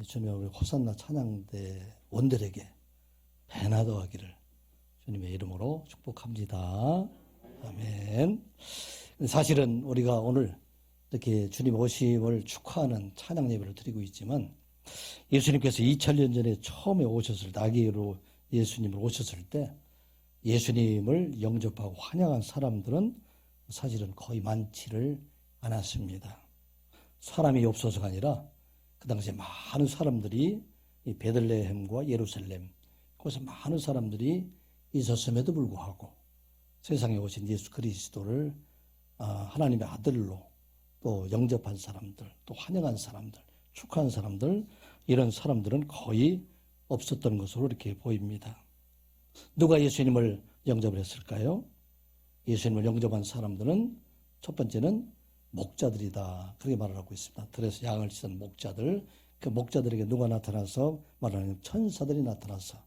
주님의 우리 호산나 찬양대 원들에게 배나 더하기를 주님의 이름으로 축복합니다. 아멘. 사실은 우리가 오늘 이렇게 주님 오심을 축하하는 찬양 예배를 드리고 있지만, 예수님께서 2000년 전에 처음에 오셨을 때, 아기로 예수님을 오셨을 때 예수님을 영접하고 환영한 사람들은 사실은 거의 많지를 않았습니다. 사람이 없어서가 아니라 그 당시에 많은 사람들이 이 베들레헴과 예루살렘, 거기서 많은 사람들이 있었음에도 불구하고 세상에 오신 예수 그리스도를 하나님의 아들로 또 영접한 사람들, 또 환영한 사람들, 축하한 사람들, 이런 사람들은 거의 없었던 것으로 이렇게 보입니다. 누가 예수님을 영접을 했을까요? 예수님을 영접한 사람들은 첫 번째는 목자들이다, 그렇게 말을 하고 있습니다. 들에서 양을 치던 목자들, 그 목자들에게 누가 나타나서 말하는 천사들이 나타나서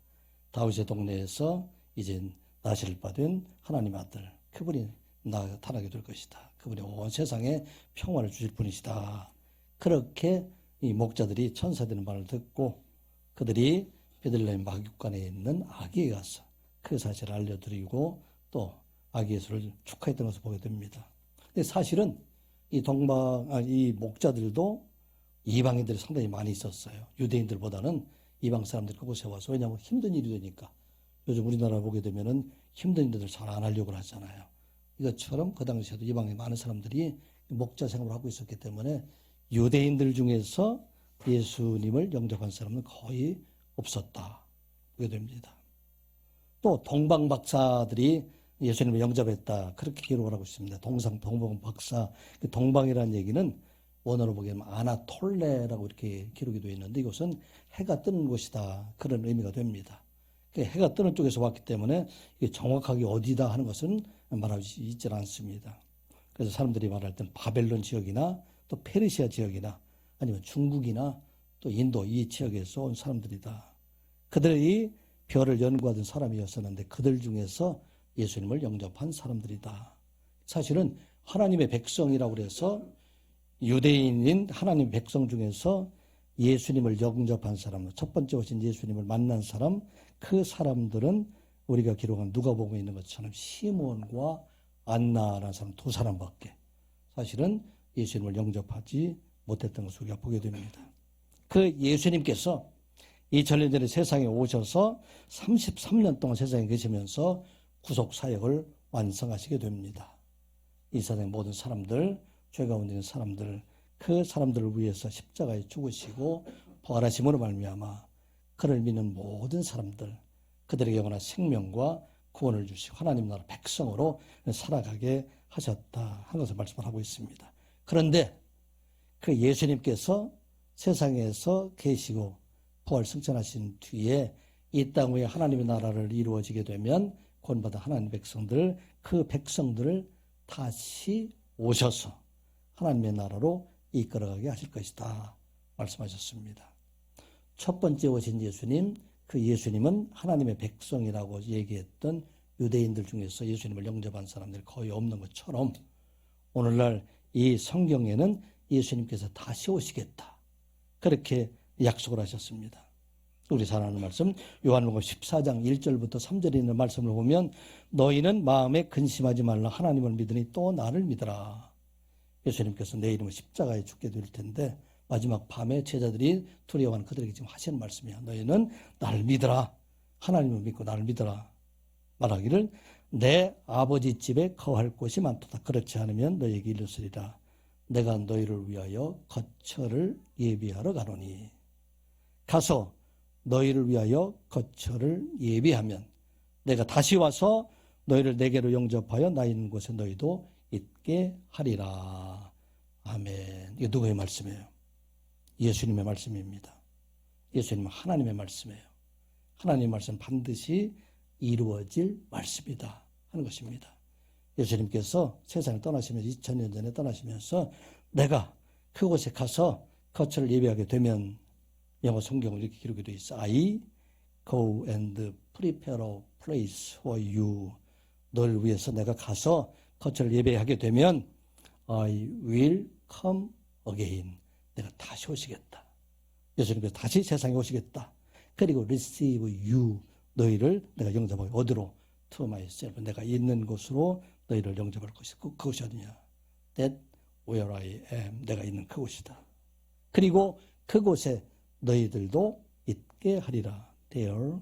다윗의 동네에서 이제 나시를 받은 하나님의 아들, 그분이 나타나게 될 것이다. 그분이 온 세상에 평화를 주실 분이시다. 그렇게 이 목자들이 천사들의 말을 듣고 그들이 베들레헴 마귀관에 있는 아기에 가서 그 사실을 알려드리고 또 아기 예수를 축하했던 것을 보게 됩니다. 근데 사실은 이 목자들도 이방인들이 상당히 많이 있었어요. 유대인들보다는 이방 사람들이 그곳에 와서, 왜냐하면 힘든 일이 되니까. 요즘 우리나라 보게 되면은 힘든 일들 잘 안 하려고 하잖아요. 이것처럼 그 당시에도 이방에 많은 사람들이 목자 생활을 하고 있었기 때문에 유대인들 중에서 예수님을 영접한 사람은 거의 없었다 보게 됩니다. 또 동방 박사들이 예수님을 영접했다, 그렇게 기록을 하고 있습니다. 동방 박사, 동방이라는 얘기는 원어로 보게 되면 아나톨레라고 이렇게 기록이 되어 있는데, 이것은 해가 뜨는 곳이다, 그런 의미가 됩니다. 해가 뜨는 쪽에서 왔기 때문에 이게 정확하게 어디다 하는 것은 말할 수 있지 않습니다. 그래서 사람들이 말할 때는 바벨론 지역이나 또 페르시아 지역이나 아니면 중국이나 또 인도, 이 지역에서 온 사람들이다. 그들이 별을 연구하던 사람이었었는데 그들 중에서 예수님을 영접한 사람들이다. 사실은 하나님의 백성이라고 해서 유대인인 하나님의 백성 중에서 예수님을 영접한 사람, 첫 번째 오신 예수님을 만난 사람, 그 사람들은 우리가 기록한 누가복음에 있는 것처럼 시몬과 안나라는 사람 두 사람밖에 사실은 예수님을 영접하지 못했던 것을 우리가 보게 됩니다. 그 예수님께서 2000년 전에 세상에 오셔서 33년 동안 세상에 계시면서 구속 사역을 완성하시게 됩니다. 이 세상의 모든 사람들, 죄 가운데 있는 사람들, 그 사람들을 위해서 십자가에 죽으시고 부활하심으로 말미암아 그를 믿는 모든 사람들, 그들에게 영원한 생명과 구원을 주시고 하나님 나라 백성으로 살아가게 하셨다 하는 것을 말씀을 하고 있습니다. 그런데 그 예수님께서 세상에서 계시고 부활 승천하신 뒤에 이 땅 위에 하나님의 나라를 이루어지게 되면 구원받은 하나님의 백성들, 그 백성들을 다시 오셔서 하나님의 나라로 이끌어가게 하실 것이다 말씀하셨습니다. 첫 번째 오신 예수님, 그 예수님은 하나님의 백성이라고 얘기했던 유대인들 중에서 예수님을 영접한 사람들이 거의 없는 것처럼 오늘날 이 성경에는 예수님께서 다시 오시겠다, 그렇게 약속을 하셨습니다. 우리 잘 아는 말씀, 요한복음 14장 1절부터 3절에 있는 말씀을 보면 너희는 마음에 근심하지 말라, 하나님을 믿으니 또 나를 믿으라. 예수님께서 내 이름을 십자가에 죽게 될 텐데 마지막 밤에 제자들이 두려워하는 그들에게 지금 하시는 말씀이야. 너희는 나를 믿으라, 하나님을 믿고 나를 믿으라. 말하기를 내 아버지 집에 거할 곳이 많도다. 그렇지 않으면 너희에게 이르시리라. 내가 너희를 위하여 거처를 예비하러 가노니. 가서 너희를 위하여 거처를 예비하면 내가 다시 와서 너희를 내게로 영접하여 나 있는 곳에 너희도 있게 하리라. 아멘. 이게 누구의 말씀이에요? 예수님의 말씀입니다. 예수님은 하나님의 말씀이에요. 하나님의 말씀 반드시 이루어질 말씀이다 하는 것입니다. 예수님께서 세상을 떠나시면서 2000년 전에 떠나시면서 내가 그곳에 가서 거처를 예비하게 되면, 영어 성경을 이렇게 기록이 되어 있어. I go and prepare a place for you. 너를 위해서 내가 가서 거처를 예배하게 되면 I will come again. 내가 다시 오시겠다. 예수님께서 다시 세상에 오시겠다. 그리고 receive you, 너희를 내가 영접하고, 어디로? to myself, 내가 있는 곳으로 너희를 영접할 것이다. 그것이 어디냐? that where I am, 내가 있는 그곳이다. 그리고 그곳에 너희들도 있게 하리라. there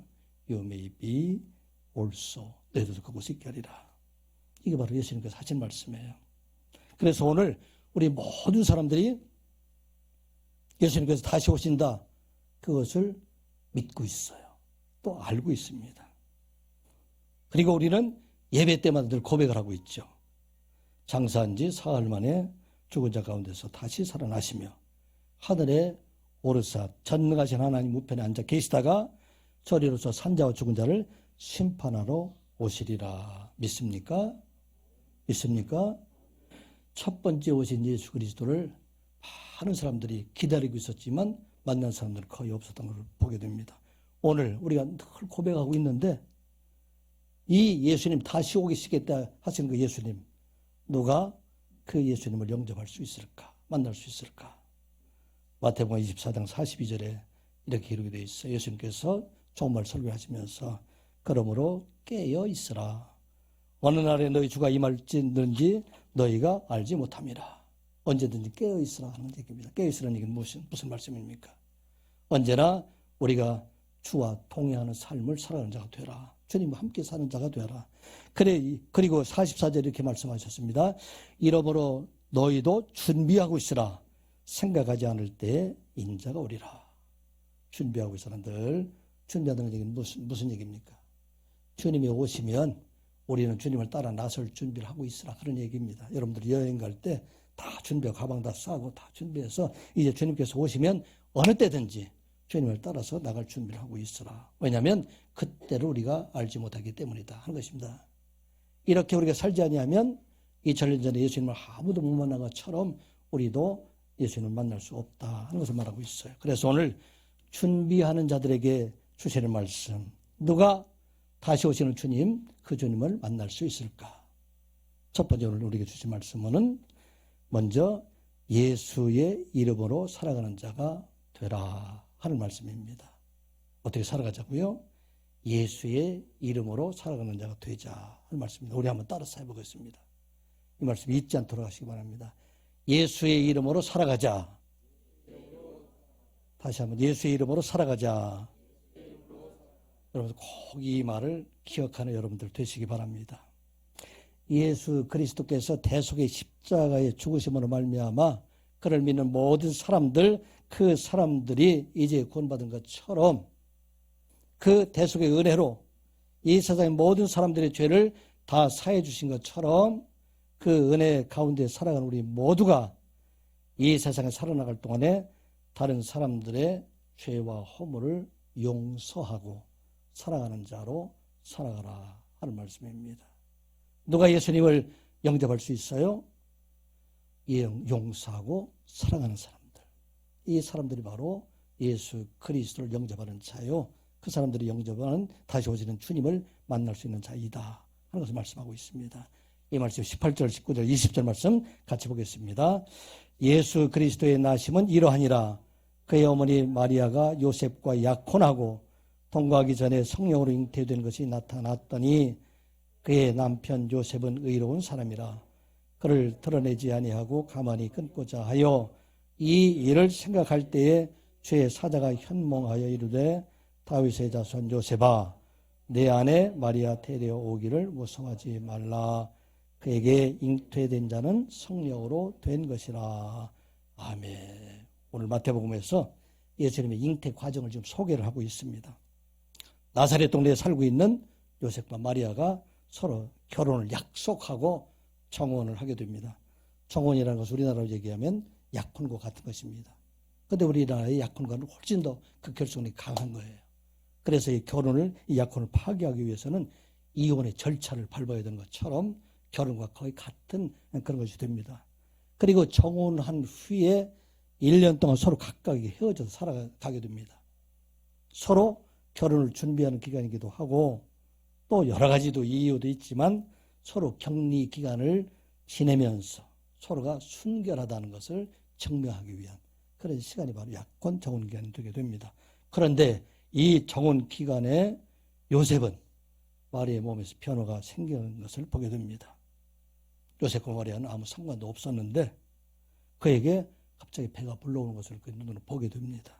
you may be also, 너희들도 그곳에 있게 하리라. 이게 바로 예수님께서 하신 말씀이에요. 그래서 오늘 우리 모든 사람들이 예수님께서 다시 오신다, 그것을 믿고 있어요. 또 알고 있습니다. 그리고 우리는 예배 때마다 늘 고백을 하고 있죠. 장사한 지 사흘 만에 죽은 자 가운데서 다시 살아나시며 하늘에 오르사 전능하신 하나님 우편에 앉아 계시다가 저리로서 산자와 죽은 자를 심판하러 오시리라. 믿습니까? 믿습니까? 첫 번째 오신 예수 그리스도를 많은 사람들이 기다리고 있었지만 만난 사람들은 거의 없었던 것을 보게 됩니다. 오늘 우리가 늘 고백하고 있는데 이 예수님 다시 오시겠다 하시는 그 예수님, 누가 그 예수님을 영접할 수 있을까? 만날 수 있을까? 마태복음 24장 42절에 이렇게 기록이 되어 있어요. 예수님께서 정말 설교하시면서 그러므로 깨어 있으라. 어느 날에 너희 주가 임할지든지 너희가 알지 못함이라. 언제든지 깨어 있으라 하는 얘기입니다. 깨어 있으라는 얘기는 무슨 말씀입니까? 언제나 우리가 주와 동행하는 삶을 살아가는 자가 되라. 주님과 함께 사는 자가 되라. 그리고 44절 이렇게 말씀하셨습니다. 이러므로 너희도 준비하고 있으라. 생각하지 않을 때에 인자가 오리라. 준비하고 있으라. 늘 준비한다는 얘기는 무슨 얘기입니까? 주님이 오시면 우리는 주님을 따라 나설 준비를 하고 있으라. 그런 얘기입니다. 여러분들이 여행 갈 때 다 준비하고 가방 다 싸고 다 준비해서 이제 주님께서 오시면 어느 때든지 주님을 따라서 나갈 준비를 하고 있으라. 왜냐하면 그때를 우리가 알지 못하기 때문이다 하는 것입니다. 이렇게 우리가 살지 아니하면 2000년 전에 예수님을 아무도 못 만난 것처럼 우리도 예수님을 만날 수 없다 하는 것을 말하고 있어요. 그래서 오늘 준비하는 자들에게 주시는 말씀, 누가 다시 오시는 주님, 그 주님을 만날 수 있을까? 첫 번째 오늘 우리에게 주신 말씀은 먼저 예수의 이름으로 살아가는 자가 되라 하는 말씀입니다. 어떻게 살아가자고요? 예수의 이름으로 살아가는 자가 되자 하는 말씀입니다. 우리 한번 따라서 해보겠습니다. 이 말씀 잊지 않도록 하시기 바랍니다. 예수의 이름으로 살아가자. 다시 한번 예수의 이름으로 살아가자. 여러분 꼭 이 말을 기억하는 여러분들 되시기 바랍니다. 예수 그리스도께서 대속의 십자가의 죽으심으로 말미암아 그를 믿는 모든 사람들, 그 사람들이 이제 구원받은 것처럼 그 대속의 은혜로 이 세상의 모든 사람들의 죄를 다 사해 주신 것처럼 그 은혜 가운데 살아가는 우리 모두가 이 세상에 살아나갈 동안에 다른 사람들의 죄와 허물을 용서하고 살아가는 자로 살아가라 하는 말씀입니다. 누가 예수님을 영접할 수 있어요? 용서하고 사랑하는 사람들. 이 사람들이 바로 예수 그리스도를 영접하는 자요. 그 사람들이 영접하는 다시 오시는 주님을 만날 수 있는 자이다 하는 것을 말씀하고 있습니다. 이 말씀 18절, 19절, 20절 말씀 같이 보겠습니다. 예수 그리스도의 나심은 이러하니라. 그의 어머니 마리아가 요셉과 약혼하고 동거하기 전에 성령으로 잉태된 것이 나타났더니 그의 남편 요셉은 의로운 사람이라. 그를 드러내지 아니하고 가만히 끊고자 하여 이 일을 생각할 때에 죄의 사자가 현몽하여 이르되 다윗의 자손 요셉아 내 아내 마리아 데려오 오기를 무서워하지 말라. 그에게 잉태된 자는 성령으로 된 것이라. 아멘. 오늘 마태복음에서 예수님의 잉태 과정을 지금 소개를 하고 있습니다. 나사렛 동네에 살고 있는 요셉과 마리아가 서로 결혼을 약속하고 청혼을 하게 됩니다. 청혼이라는 것은 우리나라로 얘기하면 약혼과 같은 것입니다. 그런데 우리나라의 약혼과는 훨씬 더 그 결속력이 강한 거예요. 그래서 이 약혼을 파기하기 위해서는 이혼의 절차를 밟아야 되는 것처럼 결혼과 거의 같은 그런 것이 됩니다. 그리고 청혼한 후에 1년 동안 서로 각각이 헤어져서 살아가게 됩니다. 서로 결혼을 준비하는 기간이기도 하고 또 여러 가지도 이유도 있지만 서로 격리 기간을 지내면서 서로가 순결하다는 것을 증명하기 위한 그런 시간이 바로 약혼 정혼 기간이 되게 됩니다. 그런데 이 정혼 기간에 요셉은 마리아의 몸에서 변화가 생기는 것을 보게 됩니다. 요셉과 마리아는 아무 상관도 없었는데 그에게 갑자기 배가 불러오는 것을 그 눈으로 보게 됩니다.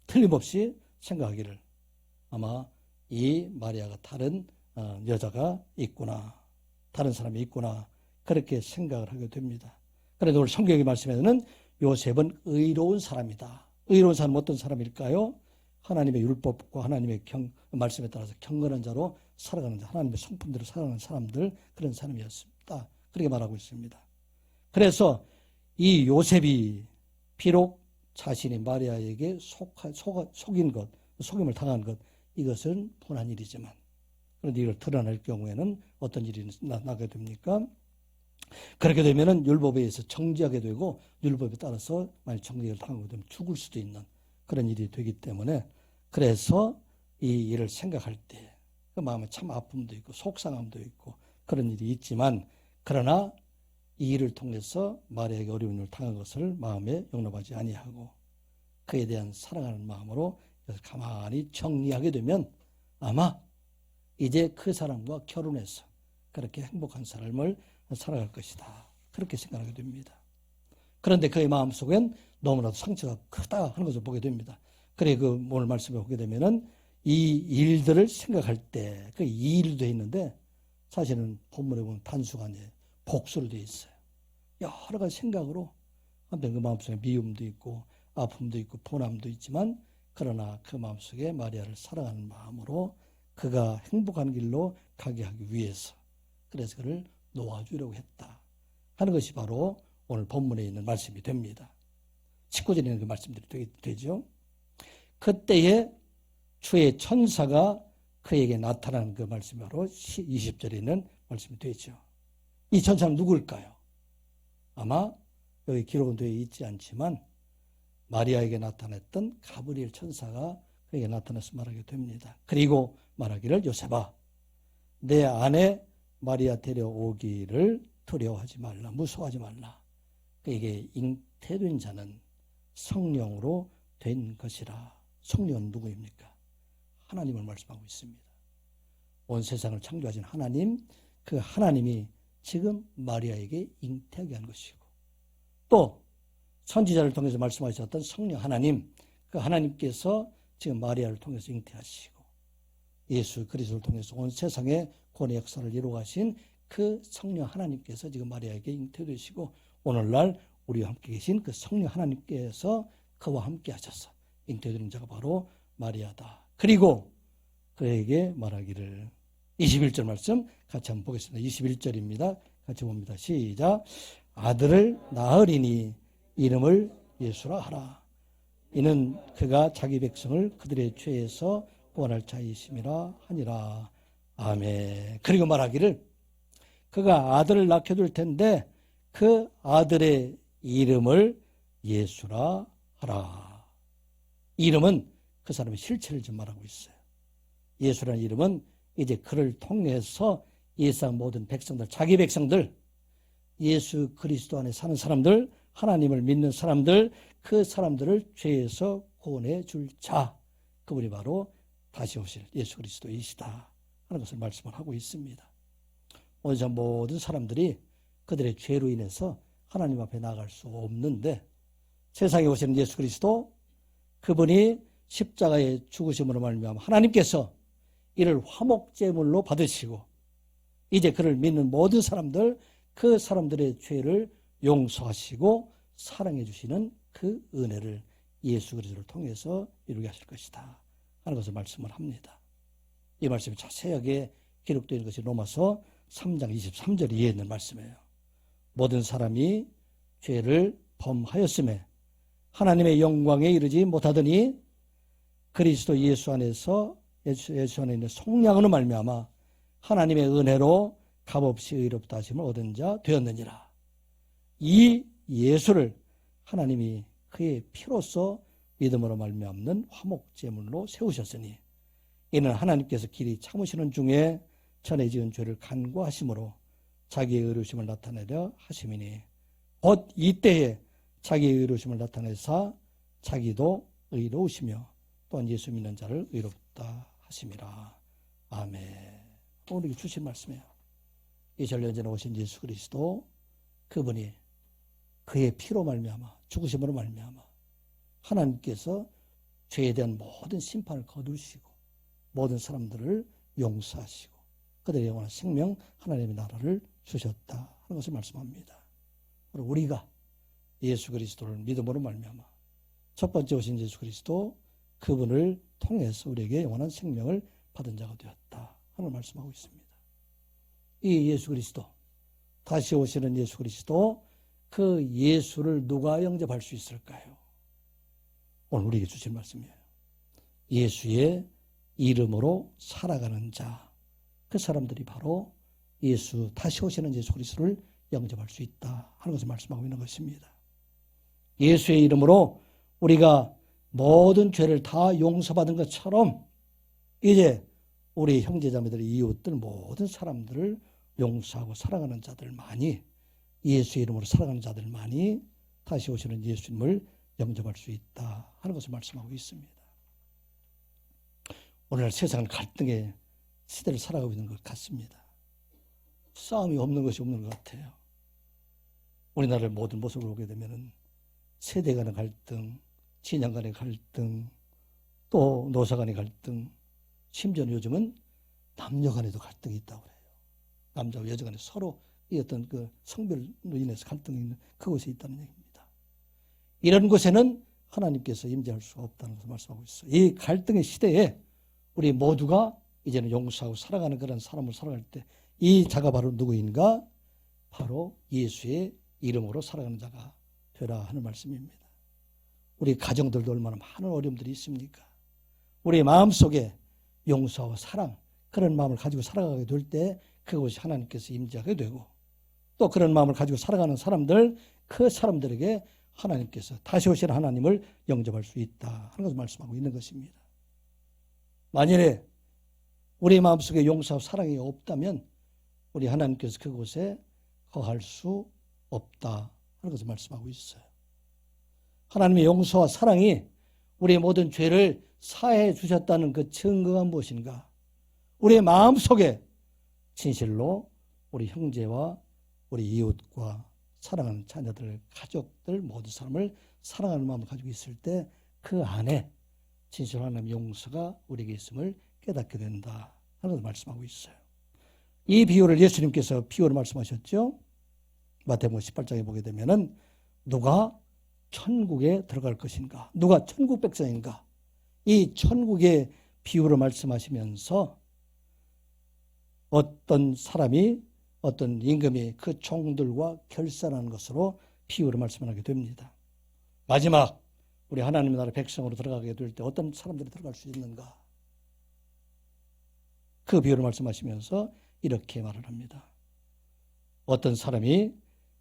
틀림없이 생각하기를 아마 이 마리아가 다른 여자가 있구나, 다른 사람이 있구나, 그렇게 생각을 하게 됩니다. 그런데 오늘 성경의 말씀에는 요셉은 의로운 사람이다. 의로운 사람은 어떤 사람일까요? 하나님의 율법과 하나님의 말씀에 따라서 경건한 자로 살아가는 자, 하나님의 성품대로 살아가는 사람들, 그런 사람이었습니다. 그렇게 말하고 있습니다. 그래서 이 요셉이 비록 자신이 마리아에게 속인 것, 속임을 당한 것, 이것은 분한 일이지만, 그런데 이걸 드러낼 경우에는 어떤 일이 나게 됩니까? 그렇게 되면은 율법에 의해서 정죄하게 되고, 율법에 따라서 만약 정죄를 당하게 되면 죽을 수도 있는 그런 일이 되기 때문에, 그래서 이 일을 생각할 때 그 마음에 참 아픔도 있고 속상함도 있고 그런 일이 있지만, 그러나 이 일을 통해서 마리아에게 어려운 일을 당한 것을 마음에 용납하지 아니하고 그에 대한 사랑하는 마음으로 가만히 정리하게 되면 아마 이제 그 사람과 결혼해서 그렇게 행복한 삶을 살아갈 것이다, 그렇게 생각하게 됩니다. 그런데 그의 마음속엔 너무나도 상처가 크다 하는 것을 보게 됩니다. 그래 그 오늘 말씀에 보게 되면은 이 일들을 생각할 때 그 이일로 되어 있는데 사실은 본문에 보면 단수가 아니에요. 복수로 되어 있어요. 여러 가지 생각으로 한편 그 마음속에 미움도 있고 아픔도 있고 분함도 있지만, 그러나 그 마음속에 마리아를 사랑하는 마음으로 그가 행복한 길로 가게 하기 위해서, 그래서 그를 놓아주려고 했다 하는 것이 바로 오늘 본문에 있는 말씀이 됩니다. 19절에 있는 그 말씀들이 되죠. 그때에 주의 천사가 그에게 나타나는 그 말씀이 바로 20절에 있는 말씀이 되죠. 이 천사는 누구일까요? 아마 여기 기록은 되어 있지 않지만 마리아에게 나타났던 가브리엘 천사가 그에게 나타나서 말하게 됩니다. 그리고 말하기를 요셉아, 내 아내 마리아 데려오기를 두려워하지 말라, 무서워하지 말라. 그에게 잉태된 자는 성령으로 된 것이라. 성령은 누구입니까? 하나님을 말씀하고 있습니다. 온 세상을 창조하신 하나님, 그 하나님이 지금 마리아에게 잉태하게 한 것이고, 또 선지자를 통해서 말씀하셨던 성령 하나님, 그 하나님께서 지금 마리아를 통해서 잉태하시고 예수 그리스도를 통해서 온 세상의 구원의 역사를 이루어가신 그 성령 하나님께서 지금 마리아에게 잉태되시고, 오늘날 우리와 함께 계신 그 성령 하나님께서 그와 함께 하셔서 잉태되는 자가 바로 마리아다. 그리고 그에게 말하기를, 21절 말씀 같이 한번 보겠습니다. 21절입니다. 같이 봅니다. 시작. 아들을 낳으리니 이름을 예수라 하라. 이는 그가 자기 백성을 그들의 죄에서 구원할 자이심이라 하니라. 아멘. 그리고 말하기를, 그가 아들을 낳게 될 텐데 그 아들의 이름을 예수라 하라. 이름은 그 사람의 실체를 좀 말하고 있어요. 예수라는 이름은 이제 그를 통해서 예상 모든 백성들, 자기 백성들, 예수 그리스도 안에 사는 사람들, 하나님을 믿는 사람들, 그 사람들을 죄에서 구원해 줄 자, 그분이 바로 다시 오실 예수 그리스도이시다 하는 것을 말씀을 하고 있습니다. 오늘 모든 사람들이 그들의 죄로 인해서 하나님 앞에 나아갈 수 없는데, 세상에 오시는 예수 그리스도, 그분이 십자가의 죽으심으로 말미암아 하나님께서 이를 화목제물로 받으시고 이제 그를 믿는 모든 사람들, 그 사람들의 죄를 용서하시고 사랑해 주시는 그 은혜를 예수 그리스도를 통해서 이루게 하실 것이다 하는 것을 말씀을 합니다. 이 말씀이 자세하게 기록되어 있는 것이 로마서 3장 23절에 이해 있는 말씀이에요. 모든 사람이 죄를 범하였음에 하나님의 영광에 이르지 못하더니 그리스도 예수 안에 있는 속량으로 말미암아 하나님의 은혜로 값없이 의롭다 하심을 얻은 자 되었느니라. 이 예수를 하나님이 그의 피로써 믿음으로 말미암는 화목제물로 세우셨으니 이는 하나님께서 길이 참으시는 중에 전에 지은 죄를 간구하심으로 자기의 의로우심을 나타내려 하심이니 곧 이때에 자기의 의로우심을 나타내사 자기도 의로우시며 또한 예수 믿는 자를 의롭다 하심이라. 아멘. 오늘 주신 말씀이에요. 2000년 전에 오신 예수 그리스도, 그분이 그의 피로 말미암아 죽으심으로 말미암아 하나님께서 죄에 대한 모든 심판을 거두시고 모든 사람들을 용서하시고 그들의 영원한 생명 하나님의 나라를 주셨다 하는 것을 말씀합니다. 그리고 우리가 예수 그리스도를 믿음으로 말미암아 첫 번째 오신 예수 그리스도, 그분을 통해서 우리에게 영원한 생명을 받은 자가 되었다 하는 말씀하고 있습니다. 이 예수 그리스도, 다시 오시는 예수 그리스도, 그 예수를 누가 영접할 수 있을까요? 오늘 우리에게 주신 말씀이에요. 예수의 이름으로 살아가는 자, 그 사람들이 바로 예수, 다시 오시는 예수 그리스도를 영접할 수 있다 하는 것을 말씀하고 있는 것입니다. 예수의 이름으로 우리가 모든 죄를 다 용서받은 것처럼 이제 우리 형제자매들, 이웃들, 모든 사람들을 용서하고 사랑하는 자들만이, 예수의 이름으로 살아가는 자들만이 다시 오시는 예수님을 영접할 수 있다 하는 것을 말씀하고 있습니다. 오늘날 세상은 갈등의 시대를 살아가고 있는 것 같습니다. 싸움이 없는 것이 없는 것 같아요. 우리나라의 모든 모습을 보게 되면 세대 간의 갈등, 진영 간의 갈등, 또 노사 간의 갈등, 심지어는 요즘은 남녀 간에도 갈등이 있다고 해요. 남자와 여자 간에 서로 이 어떤 그 성별로 인해서 갈등이 있는 그것이 있다는 얘기입니다. 이런 곳에는 하나님께서 임재할 수 없다는 것을 말씀하고 있어요. 이 갈등의 시대에 우리 모두가 이제는 용서하고 살아가는 그런 사람을 살아갈 때 이 자가 바로 누구인가? 바로 예수의 이름으로 살아가는 자가 되라 하는 말씀입니다. 우리 가정들도 얼마나 많은 어려움들이 있습니까? 우리 마음속에 용서와 사랑, 그런 마음을 가지고 살아가게 될 때 그것이 하나님께서 임재하게 되고, 또 그런 마음을 가지고 살아가는 사람들, 그 사람들에게 하나님께서 다시 오실 하나님을 영접할 수 있다 하는 것을 말씀하고 있는 것입니다. 만일에 우리 마음속에 용서와 사랑이 없다면 우리 하나님께서 그곳에 거할 수 없다 하는 것을 말씀하고 있어요. 하나님의 용서와 사랑이 우리의 모든 죄를 사해 주셨다는 그 증거가 무엇인가? 우리의 마음속에 진실로 우리 형제와 우리 이웃과 사랑하는 자녀들, 가족들, 모든 사람을 사랑하는 마음을 가지고 있을 때 그 안에 진실한 하나님의 용서가 우리에게 있음을 깨닫게 된다 하는 것을 말씀하고 있어요. 이 비유를 예수님께서 비유로 말씀하셨죠. 마태복음 18장에 보게 되면은 누가 천국에 들어갈 것인가? 누가 천국 백성인가? 이 천국의 비유를 말씀하시면서 어떤 사람이, 어떤 임금이 그 종들과 결산하는 것으로 비유를 말씀하게 됩니다. 마지막 우리 하나님의 나라 백성으로 들어가게 될 때 어떤 사람들이 들어갈 수 있는가? 그 비유를 말씀하시면서 이렇게 말을 합니다. 어떤 사람이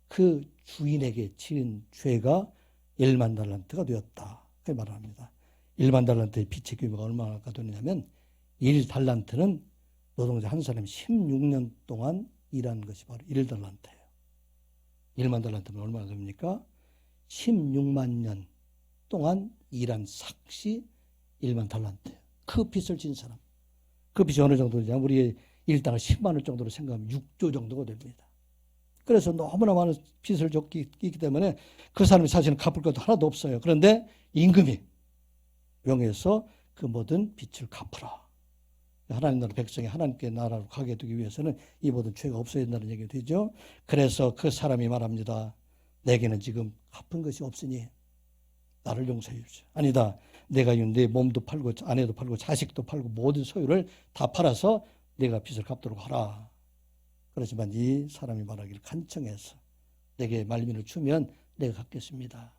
그 주인에게 지은 죄가 1만 달란트가 되었다. 그렇게 말을 합니다. 1만 달란트의 빚의 규모가 얼마나 되느냐면 1달란트는 노동자 한 사람이 16년 동안 일한 것이 바로 1달란트예요. 1만 달란트는 얼마나 됩니까? 16만 년 동안 일한 삭시 1만 달란트예요. 그 빚을 진 사람. 그 빚이 어느 정도냐? 우리의 일당을 10만 원 정도로 생각하면 6조 정도가 됩니다. 그래서 너무나 많은 빚을 졌기 때문에 그 사람이 사실은 갚을 것도 하나도 없어요. 그런데 임금이 명해서 그 모든 빚을 갚으라. 하나님 나라 백성이 하나님께 나라로 가게 되기 위해서는 이 모든 죄가 없어야 된다는 얘기가 되죠. 그래서 그 사람이 말합니다. 내게는 지금 갚은 것이 없으니 나를 용서해 주십시오. 아니다. 내가 내 몸도 팔고 아내도 팔고 자식도 팔고 모든 소유를 다 팔아서 내가 빚을 갚도록 하라. 그렇지만 이 사람이 말하기를 간청해서 내게 말미를 주면 내가 갚겠습니다.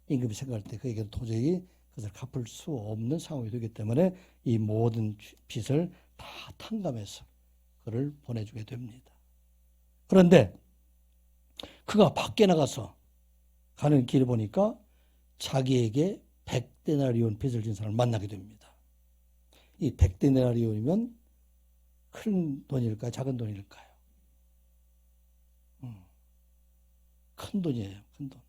임금이 생각할 때 그에게는 도저히 그것을 갚을 수 없는 상황이 되기 때문에 이 모든 빚을 다 탕감해서 그를 보내주게 됩니다. 그런데 그가 밖에 나가서 가는 길을 보니까 자기에게 100데나리온 빚을 진 사람을 만나게 됩니다. 이 100데나리온이면 큰 돈일까요? 작은 돈일까요? 큰 돈이에요. 큰 돈.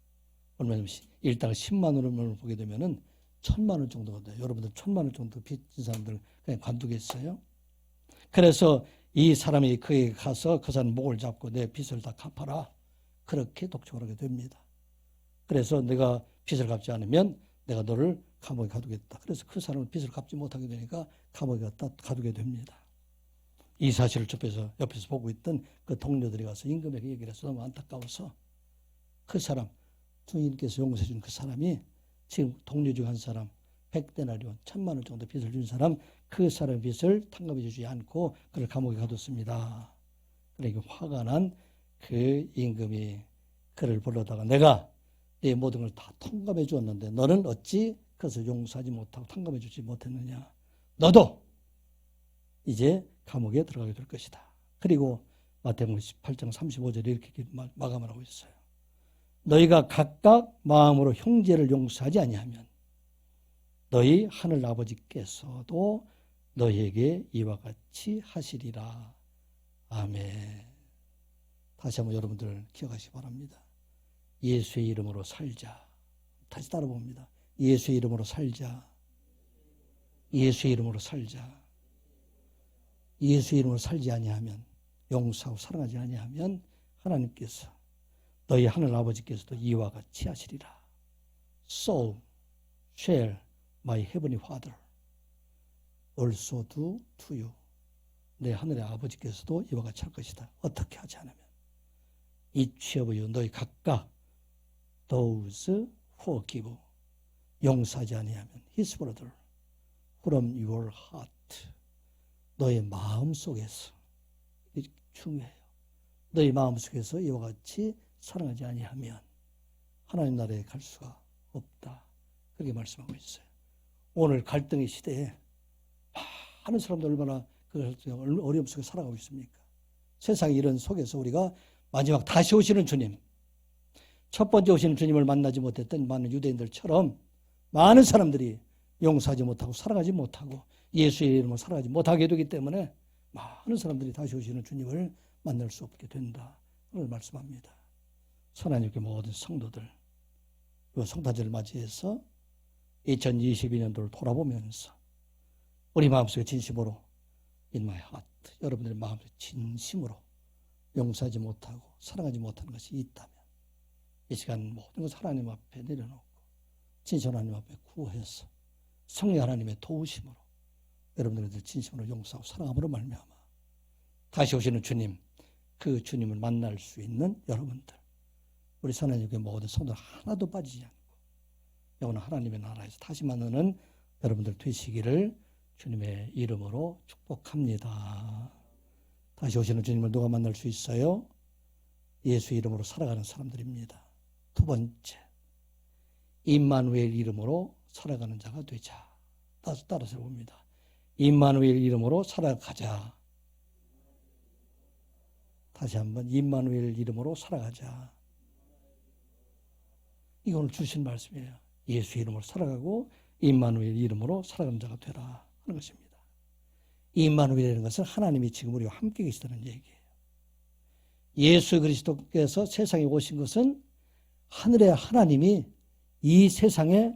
얼마냐면 일당 10만 원을 보게 되면은 1,000만 원 정도가 돼요. 여러분들 1,000만 원 정도 빚진 사람들 그냥 관두겠어요? 그래서 이 사람이 그에게 가서 그 사람 목을 잡고 내 빚을 다 갚아라. 그렇게 독촉을 하게 됩니다. 그래서 내가 빚을 갚지 않으면 내가 너를 감옥에 가두겠다. 그래서 그 사람은 빚을 갚지 못하게 되니까 감옥에 갖다 가두게 됩니다. 이 사실을 옆에서 보고 있던 그 동료들이 가서 임금에게 얘기를 해서 너무 안타까워서 그 사람, 주인께서 용서해 준 그 사람이 지금 동료 중 한 사람 100데나리온 1,000만 원 정도 빚을 준 사람, 그 사람의 빚을 탕감해 주지 않고 그를 감옥에 가뒀습니다. 그러니까 화가 난 그 임금이 그를 불러다가 내가 네 모든 걸 다 통감해 주었는데 너는 어찌 그것을 용서하지 못하고 탕감해 주지 못했느냐. 너도 이제 감옥에 들어가게 될 것이다. 그리고 마태복음 18장 35절에 이렇게 마감을 하고 있어요. 너희가 각각 마음으로 형제를 용서하지 아니하면 너희 하늘 아버지께서도 너희에게 이와 같이 하시리라. 아멘. 다시 한번 여러분들 기억하시기 바랍니다. 예수의 이름으로 살자. 다시 따라봅니다. 예수의 이름으로 살자. 예수의 이름으로 살자. 예수의 이름으로 살지 아니하면, 용서하고 사랑하지 아니하면 하나님께서 너희 하늘 아버지께서도 이와 같이 하시리라. So shall my heavenly Father also do to you. 내 하늘의 아버지께서도 이와 같이 할 것이다. 어떻게 하지 않으면 each of you, 너희 각각 those who give, 용서하지 아니하면 his brother from your heart, 너의 마음 속에서, 이게 중요해요. 너의 마음 속에서 이와 같이 사랑하지 아니하면 하나님 나라에 갈 수가 없다. 그렇게 말씀하고 있어요. 오늘 갈등의 시대에 많은 사람들 얼마나 그 어려움 속에 살아가고 있습니까? 세상 이런 속에서 우리가 마지막 다시 오시는 주님, 첫 번째 오시는 주님을 만나지 못했던 많은 유대인들처럼 많은 사람들이 용서하지 못하고 사랑하지 못하고 예수의 이름으로 살아가지 못하게 되기 때문에 많은 사람들이 다시 오시는 주님을 만날 수 없게 된다. 오늘 말씀합니다. 하나님께 모든 성도들, 이 성탄절을 맞이해서 2022년도를 돌아보면서 우리 마음속에 진심으로 In my heart, 여러분들의 마음속에 진심으로 용서하지 못하고 사랑하지 못하는 것이 있다면 이 시간 모든 것을 하나님 앞에 내려놓고 진실 하나님 앞에 구해서 성령 하나님의 도우심으로 여러분들의 진심으로 용서하고 사랑함으로 말미암아 다시 오시는 주님, 그 주님을 만날 수 있는 여러분들, 우리 하나님께 모든 성도들 하나도 빠지지 않고 영원한 하나님의 나라에서 다시 만나는 여러분들 되시기를 주님의 이름으로 축복합니다. 다시 오시는 주님을 누가 만날 수 있어요? 예수 이름으로 살아가는 사람들입니다. 두 번째, 임마누엘 이름으로 살아가는 자가 되자. 따라서 봅니다. 임마누엘 이름으로 살아가자. 다시 한번 임마누엘 이름으로 살아가자. 이거 오늘 주신 말씀이에요. 예수 이름으로 살아가고 임마누엘 이름으로 살아가는 자가 되라 하는 것입니다. 임마누엘이라는 것은 하나님이 지금 우리와 함께 계시다는 얘기예요. 예수 그리스도께서 세상에 오신 것은 하늘의 하나님이 이 세상에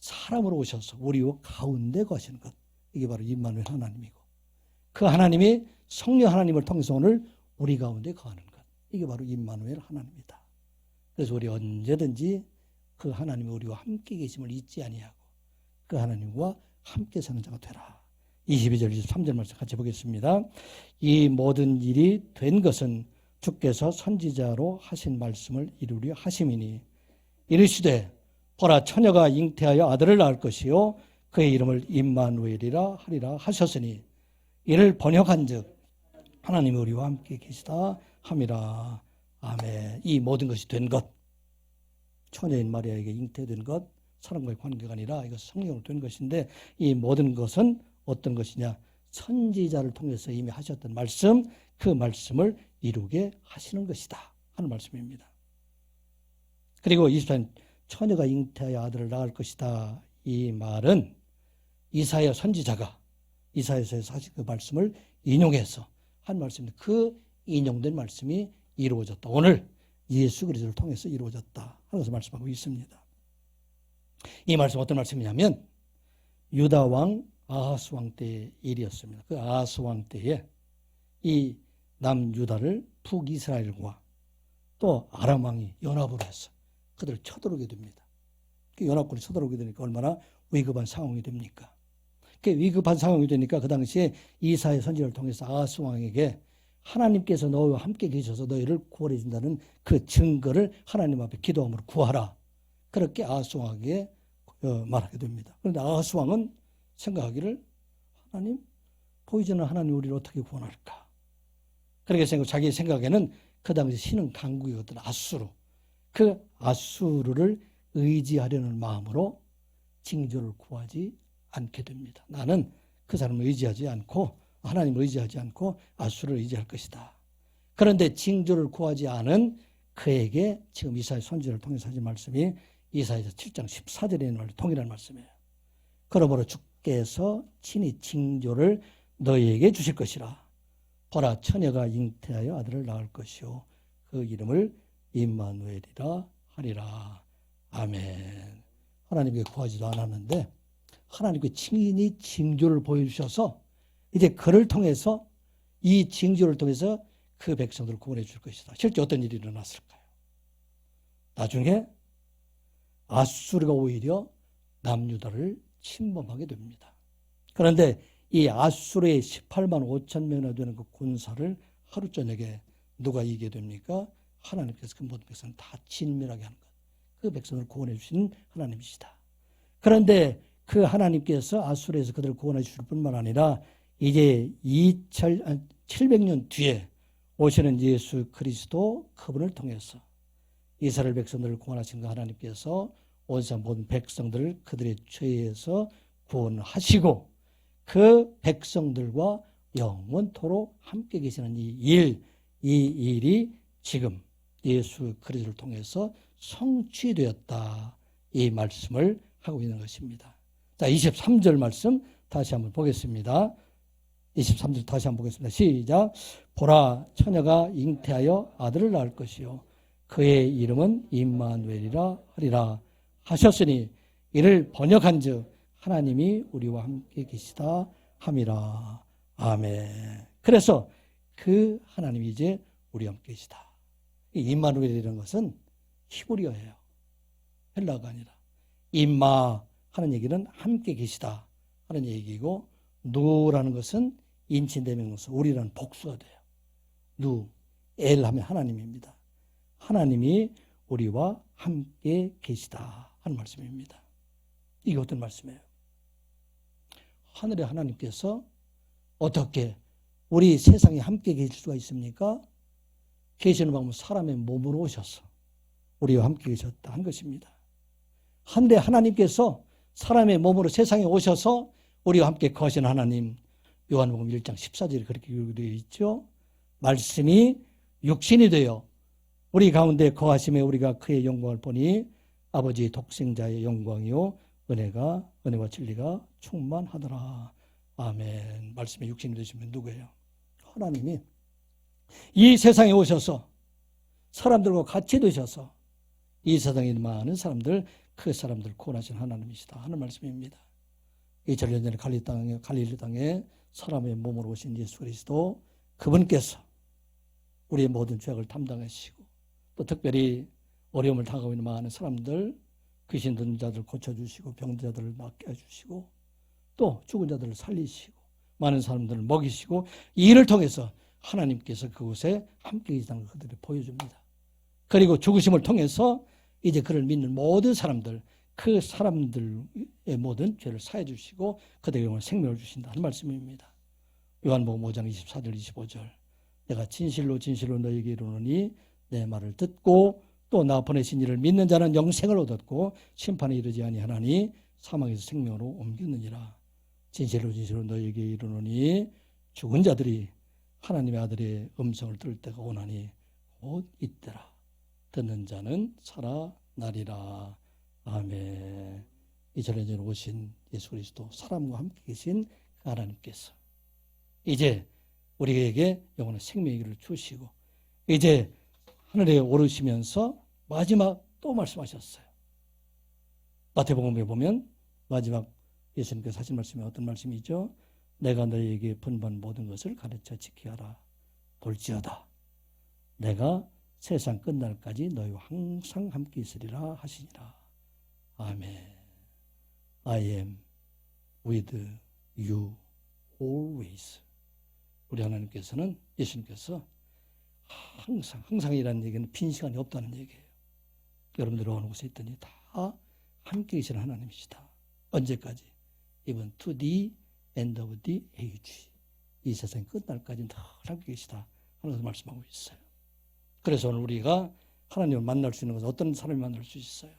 사람으로 오셔서 우리와 가운데 거하시는 것, 이게 바로 임마누엘 하나님이고, 그 하나님이 성령 하나님을 통해서 오늘 우리 가운데 거하는 것, 이게 바로 임마누엘 하나님이다. 그래서 우리 언제든지 그 하나님이 우리와 함께 계심을 잊지 아니하고 그 하나님과 함께 사는 자가 되라. 22절 23절 말씀 같이 보겠습니다. 이 모든 일이 된 것은 주께서 선지자로 하신 말씀을 이루려 하심이니 이르시되 보라 처녀가 잉태하여 아들을 낳을 것이요 그의 이름을 임마누엘이라 하리라 하셨으니 이를 번역한즉 하나님이 우리와 함께 계시다 함이라. 아멘. 이 모든 것이 된 것, 처녀인 마리아에게 잉태된 것, 사람과의 관계가 아니라 이것 성령으로 된 것인데, 이 모든 것은 어떤 것이냐? 선지자를 통해서 이미 하셨던 말씀, 그 말씀을 이루게 하시는 것이다 하는 말씀입니다. 그리고 24년 처녀가 잉태하여 아들을 낳을 것이다, 이 말은 이사야 선지자가 이사야서에서 하신 그 말씀을 인용해서 한 말씀입니다. 그 인용된 말씀이 이루어졌다. 오늘 예수 그리스도를 통해서 이루어졌다 하는 것을 말씀하고 있습니다. 이 말씀 어떤 말씀이냐면 유다 왕 아하스 왕 때의 일이었습니다. 그 아하스 왕 때에 이 남유다를 북이스라엘과 또 아람 왕이 연합을 해서 그들을 쳐들어오게 됩니다. 그 연합군이 쳐들어오게 되니까 얼마나 위급한 상황이 됩니까? 그 위급한 상황이 되니까 그 당시에 이사야 선지자를 통해서 아하스 왕에게 하나님께서 너희와 함께 계셔서 너희를 구원해 준다는 그 증거를 하나님 앞에 기도함으로 구하라. 그렇게 아하스 왕에게 말하게 됩니다. 그런데 아하스 왕은 생각하기를 하나님, 보이지 않는 하나님 우리를 어떻게 구원할까? 그렇게 자기 생각에는 그 당시 신은 강국이었던 아수르, 그 아수르를 의지하려는 마음으로 징조를 구하지 않게 됩니다. 나는 그 사람을 의지하지 않고 하나님을 의지하지 않고 아수르를 의지할 것이다. 그런데 징조를 구하지 않은 그에게 지금 이사야 선지자를 통해서 하신 말씀이 이사야서 7장 14절에 있는 동일한 말씀이에요. 그러므로 주께서 친히 징조를 너희에게 주실 것이라. 보라, 처녀가 잉태하여 아들을 낳을 것이요 그 이름을 임마누엘이라 하리라. 아멘. 하나님께 구하지도 않았는데 하나님께 친히 징조를 보여주셔서 이제 그를 통해서 이 징조를 통해서 그 백성들을 구원해 줄 것이다. 실제 어떤 일이 일어났을까요? 나중에 아수르가 오히려 남유다를 침범하게 됩니다. 그런데 이 아수르의 18만 5천 명이나 되는 그 군사를 하루 저녁에 누가 이기게 됩니까? 하나님께서 그 모든 백성을 다 진멸하게 하는 것. 그 백성을 구원해 주시는 하나님이시다. 그런데 그 하나님께서 아수르에서 그들을 구원해 주실 뿐만 아니라 이제 700년 뒤에 오시는 예수 그리스도 그분을 통해서 이스라엘 백성들을 구원하신 그 하나님께서 온 세상 모든 백성들을 그들의 죄에서 구원하시고 그 백성들과 영원토록 함께 계시는 이 일이 지금 예수 그리스도를 통해서 성취되었다. 이 말씀을 하고 있는 것입니다. 자, 23절 말씀 다시 한번 보겠습니다. 23절 다시 한번 보겠습니다. 시작. 보라, 처녀가 잉태하여 아들을 낳을 것이요 그의 이름은 임마누엘이라 하리라 하셨으니 이를 번역한즉 하나님이 우리와 함께 계시다 함이라. 아멘. 그래서 그 하나님이 이제 우리와 함께 계시다. 이 임마누엘이라는 것은 히브리어예요. 헬라어가 아니라. 임마 하는 얘기는 함께 계시다 하는 얘기고, 누라는 것은 인칭대명사, 우리라는 복수가 돼요. 누, 엘 하면 하나님입니다. 하나님이 우리와 함께 계시다 하는 말씀입니다. 이게 어떤 말씀이에요? 하늘의 하나님께서 어떻게 우리 세상에 함께 계실 수가 있습니까? 계시는 방법은 사람의 몸으로 오셔서 우리와 함께 계셨다 한 것입니다. 한데 하나님께서 사람의 몸으로 세상에 오셔서 우리와 함께 거하신 하나님, 요한복음 1장 14절에 그렇게 기록되어 있죠. 말씀이 육신이 되어 우리 가운데 거하심에 우리가 그의 영광을 보니 아버지의 독생자의 영광이요 은혜와 진리가 충만하더라. 아멘. 말씀이 육신이 되시면 누구예요? 하나님이 이 세상에 오셔서 사람들과 같이 되셔서 이 세상에 있는 많은 사람들, 그 사람들 구원하신 하나님이시다 하는 말씀입니다. 2000년 전에 갈릴리 땅에 사람의 몸으로 오신 예수 그리스도, 그분께서 우리의 모든 죄악을 담당하시고 또 특별히 어려움을 당하고 있는 많은 사람들, 귀신 든 자들 고쳐주시고 병든 자들을 낫게 해주시고 또 죽은 자들을 살리시고 많은 사람들을 먹이시고, 이 일을 통해서 하나님께서 그곳에 함께 계시다는 걸 그들이 보여줍니다. 그리고 죽으심을 통해서 이제 그를 믿는 모든 사람들, 그 사람들의 모든 죄를 사해 주시고 그들에게 영원한 생명을 주신다 하는 말씀입니다. 요한복음 5장 24절 25절 내가 진실로 진실로 너희에게 이르노니 내 말을 듣고 또 나 보내신 이를 믿는 자는 영생을 얻었고 심판에 이르지 아니하나니 사망에서 생명으로 옮겼느니라. 진실로 진실로 너희에게 이르노니 죽은 자들이 하나님의 아들의 음성을 들을 때가 오나니 곧 이때라. 듣는 자는 살아나리라. 아멘. 2000년 전에 오신 예수 그리스도, 사람과 함께 계신 그 하나님께서 이제 우리에게 영원한 생명의 길을 주시고 이제 하늘에 오르시면서 마지막 또 말씀하셨어요. 마태복음에 보면 마지막 예수님께서 하신 말씀이 어떤 말씀이죠? 내가 너희에게 분반 모든 것을 가르쳐 지키게 하라. 볼지어다 내가 세상 끝날까지 너희와 항상 함께 있으리라 하시니라. 아멘. I am with you always. 우리 하나님께서는, 예수님께서 항상이라는 얘기는 빈 시간이 없다는 얘기예요. 여러분들 어느 곳에 있더니 다 함께 계시는 하나님이시다. 언제까지? Even to the end of the age. 이 세상이 끝날까지 늘 함께 계시다 하는 것을 말씀하고 있어요. 그래서 오늘 우리가 하나님을 만날 수 있는 것은 어떤 사람이 만날 수 있어요?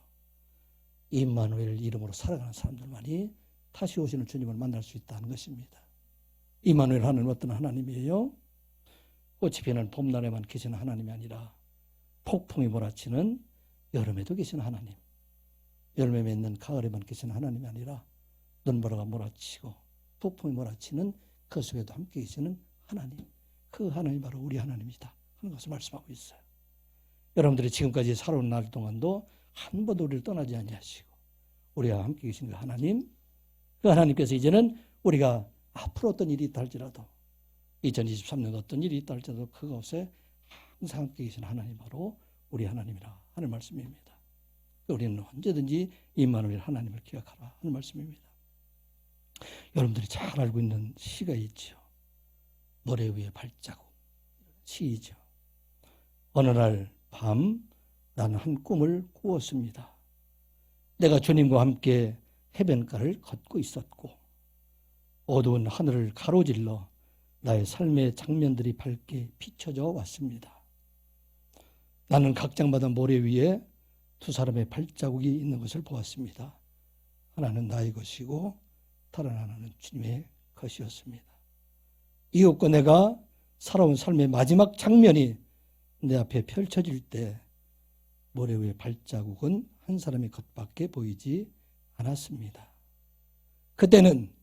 임마누엘 이름으로 살아가는 사람들만이 다시 오시는 주님을 만날 수 있다는 것입니다. 임마누엘 하나님은 어떤 하나님이에요? 꽃이 피는 봄날에만 계시는 하나님이 아니라 폭풍이 몰아치는 여름에도 계시는 하나님, 열매 맺는 가을에만 계시는 하나님이 아니라 눈보라가 몰아치고 폭풍이 몰아치는 그 속에도 함께 계시는 하나님, 그 하나님이 바로 우리 하나님이다 하는 것을 말씀하고 있어요. 여러분들이 지금까지 살아온 날 동안도 한 번도 우리를 떠나지 아니하시고 우리와 함께 계신 그 하나님, 그 하나님께서 이제는 우리가 앞으로 어떤 일이 있다 할지라도 2023년 어떤 일이 있다 할지라도 그것에 항상 함께 계신 하나님 바로 우리 하나님이라 하는 말씀입니다. 우리는 언제든지 임마누엘 하나님을 기억하라 하는 말씀입니다. 여러분들이 잘 알고 있는 시가 있죠. 모래 위에 발자국 시이죠. 어느 날 밤 나는 한 꿈을 꾸었습니다. 내가 주님과 함께 해변가를 걷고 있었고 어두운 하늘을 가로질러 나의 삶의 장면들이 밝게 비춰져 왔습니다. 나는 각장마다 모래 위에 두 사람의 발자국이 있는 것을 보았습니다. 하나는 나의 것이고 다른 하나는 주님의 것이었습니다. 이웃과 내가 살아온 삶의 마지막 장면이 내 앞에 펼쳐질 때 모래 위의 발자국은 한 사람의 것밖에 보이지 않았습니다. 그때는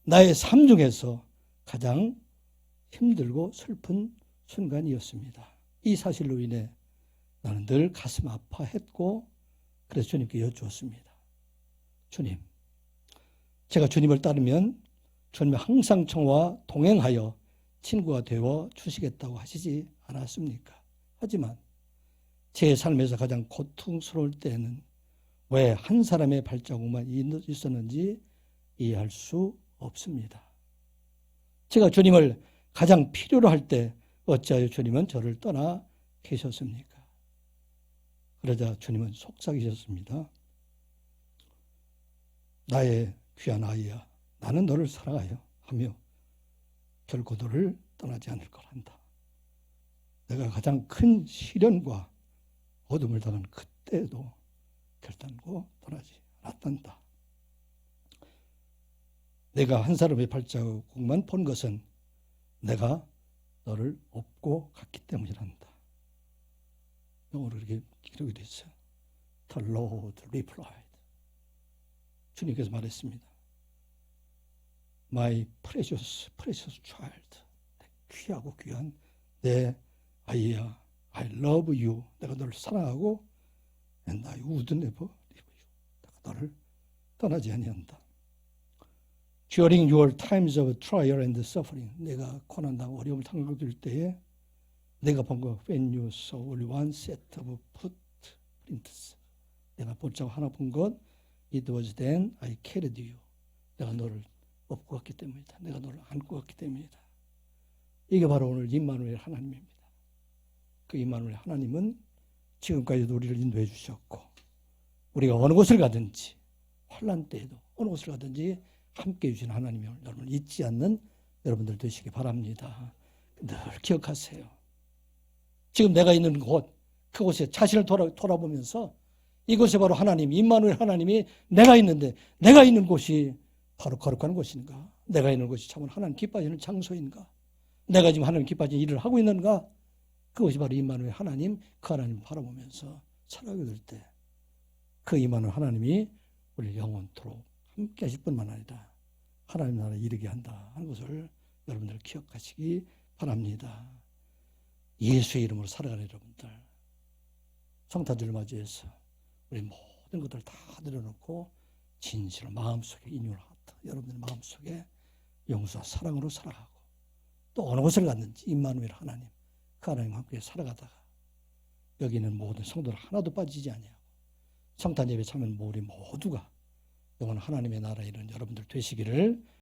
나의 삶 중에서 가장 힘들고 슬픈 순간이었습니다. 이 사실로 인해 나는 늘 가슴 아파했고 그래서 주님께 여쭈었습니다. 주님, 제가 주님을 따르면 주님이 항상 저와 동행하여 친구가 되어 주시겠다고 하시지 않았습니까? 하지만 제 삶에서 가장 고통스러울 때에는 왜 한 사람의 발자국만 있었는지 이해할 수 없습니다. 제가 주님을 가장 필요로 할 때 어찌하여 주님은 저를 떠나 계셨습니까? 그러자 주님은 속삭이셨습니다. 나의 귀한 아이야, 나는 너를 사랑하여 하며 결코 너를 떠나지 않을 거란다. 내가 가장 큰 시련과 어둠을 당한 그때에도 결단코 떠나지 않았단다. 내가 한 사람의 발자국만 본 것은 내가 너를 업고 갔기 때문이란다. 영어로 이렇게 기록이 되어 있어요. The Lord replied. 주님께서 말했습니다. My precious child. 귀하고 귀한 내 아이야. I love you. 내가 너를 사랑하고 and I would never leave you. 내가 너를 떠나지 아니한다. During your times of trial and suffering. 내가 고난당하고 어려움을 당할 때에 내가 본 거 when you saw only one set of footprints. 내가 볼자국 하나 본 것 it was then I carried you. 내가 너를 업고 갔기 때문이다. 내가 너를 안고 갔기 때문이다. 이게 바로 오늘 임마누엘 하나님입니다. 그 임마누엘 하나님은 지금까지도 우리를 인도해 주셨고 우리가 어느 곳을 가든지 환난 때에도 어느 곳을 가든지 함께 해주신 하나님을 여러분 잊지 않는 여러분들 되시기 바랍니다. 늘 기억하세요. 지금 내가 있는 곳, 그곳에 자신을 돌아보면서 이곳에 바로 하나님, 임마누엘 하나님이 내가 있는데 내가 있는 곳이 바로 거룩한 곳인가? 내가 있는 곳이 참으로 하나님 기뻐하시는 장소인가? 내가 지금 하나님 기뻐하시는 일을 하고 있는가? 그것이 바로 임마누엘 하나님, 그 하나님을 바라보면서 살아가게 될 때 그 임마누엘 하나님이 우리 영원토록 함께 하실 뿐만 아니라 하나님 나라에 이르게 한다 하는 것을 여러분들 기억하시기 바랍니다. 예수의 이름으로 살아가는 여러분들, 성탄절을 맞이해서 우리 모든 것들을 다 내려놓고 진실로 마음속에 인율 하트, 여러분들 마음속에 용서와 사랑으로 살아가고 또 어느 곳을 갔는지 임마누엘 하나님, 그 하나님과 함께 살아가다가 여기 있는 모든 성도들 하나도 빠지지 아니하고 성탄 예배 참여하는 우리 모두가 영원 하나님의 나라에 이르는 여러분들 되시기를